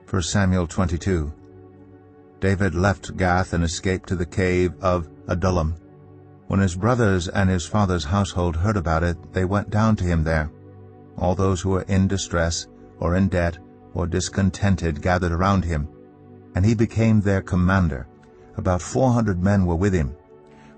1 Samuel 22. David left Gath and escaped to the cave of Adullam. When his brothers and his father's household heard about it, they went down to him there. All those who were in distress, or in debt, or discontented gathered around him, and he became their commander. About 400 men were with him.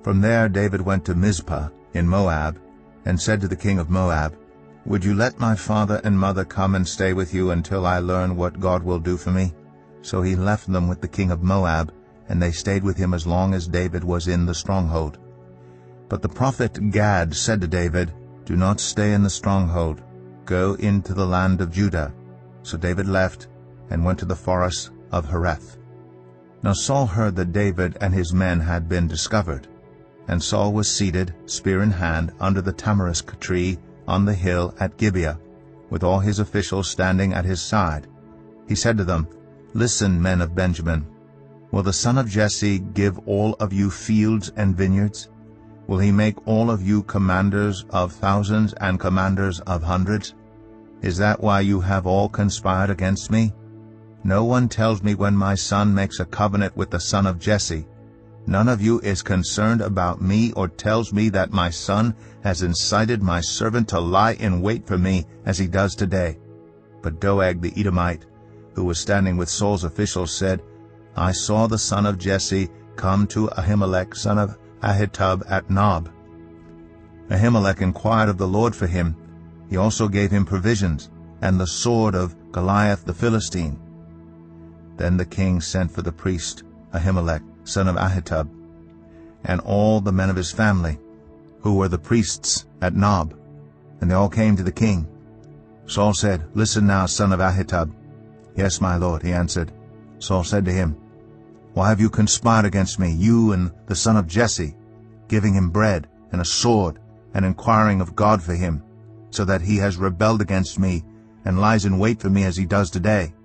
From there David went to Mizpah in Moab, and said to the king of Moab, "Would you let my father and mother come and stay with you until I learn what God will do for me?" So he left them with the king of Moab, and they stayed with him as long as David was in the stronghold. But the prophet Gad said to David, "Do not stay in the stronghold. Go into the land of Judah." So David left and went to the forest of Hereth. Now Saul heard that David and his men had been discovered. And Saul was seated, spear in hand, under the tamarisk tree on the hill at Gibeah, with all his officials standing at his side. He said to them, "Listen, men of Benjamin. Will the son of Jesse give all of you fields and vineyards? Will he make all of you commanders of thousands and commanders of hundreds? Is that why you have all conspired against me? No one tells me when my son makes a covenant with the son of Jesse. None of you is concerned about me or tells me that my son has incited my servant to lie in wait for me as he does today." But Doeg the Edomite, who was standing with Saul's officials, said, "I saw the son of Jesse come to Ahimelech son of Ahitub at Nob. Ahimelech inquired of the Lord for him. He also gave him provisions, and the sword of Goliath the Philistine." Then the king sent for the priest Ahimelech son of Ahitub, and all the men of his family, who were the priests at Nob, and they all came to the king. Saul said, "Listen now, son of Ahitub." "Yes, my lord," he answered. Saul said to him, "Why have you conspired against me, you and the son of Jesse, giving him bread and a sword, and inquiring of God for him, so that he has rebelled against me, and lies in wait for me as he does today?"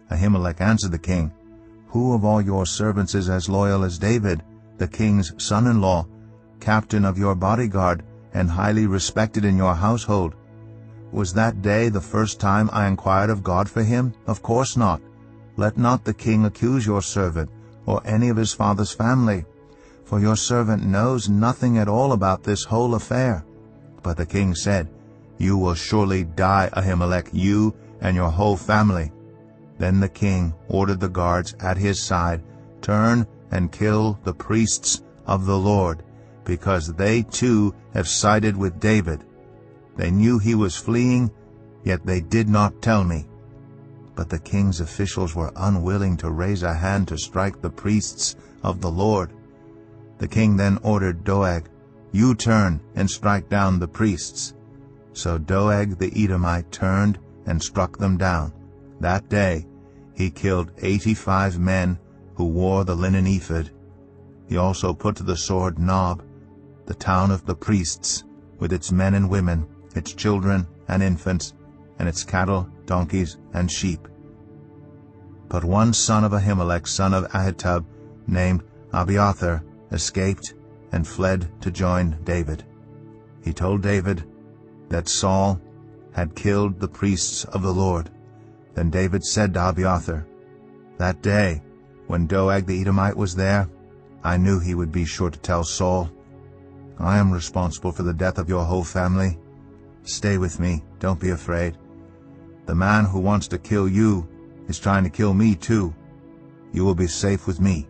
Ahimelech answered the king, "Who of all your servants is as loyal as David, the king's son-in-law, captain of your bodyguard, and highly respected in your household? Was that day the first time I inquired of God for him? Of course not. Let not the king accuse your servant, or any of his father's family, for your servant knows nothing at all about this whole affair." But the king said, "You will surely die, Ahimelech, you and your whole family." Then the king ordered the guards at his side, "Turn and kill the priests of the Lord, because they too have sided with David. They knew he was fleeing, yet they did not tell me." But the king's officials were unwilling to raise a hand to strike the priests of the Lord. The king then ordered Doeg, "You turn and strike down the priests." So Doeg the Edomite turned and struck them down. That day he killed 85 men who wore the linen ephod. He also put to the sword Nob, the town of the priests, with its men and women, its children and infants, and its cattle, donkeys, and sheep. But one son of Ahimelech, son of Ahitub, named Abiathar, escaped and fled to join David. He told David that Saul had killed the priests of the Lord. Then David said to Abiathar, "That day, when Doeg the Edomite was there, I knew he would be sure to tell Saul. I am responsible for the death of your whole family. Stay with me, don't be afraid. The man who wants to kill you is trying to kill me too. You will be safe with me."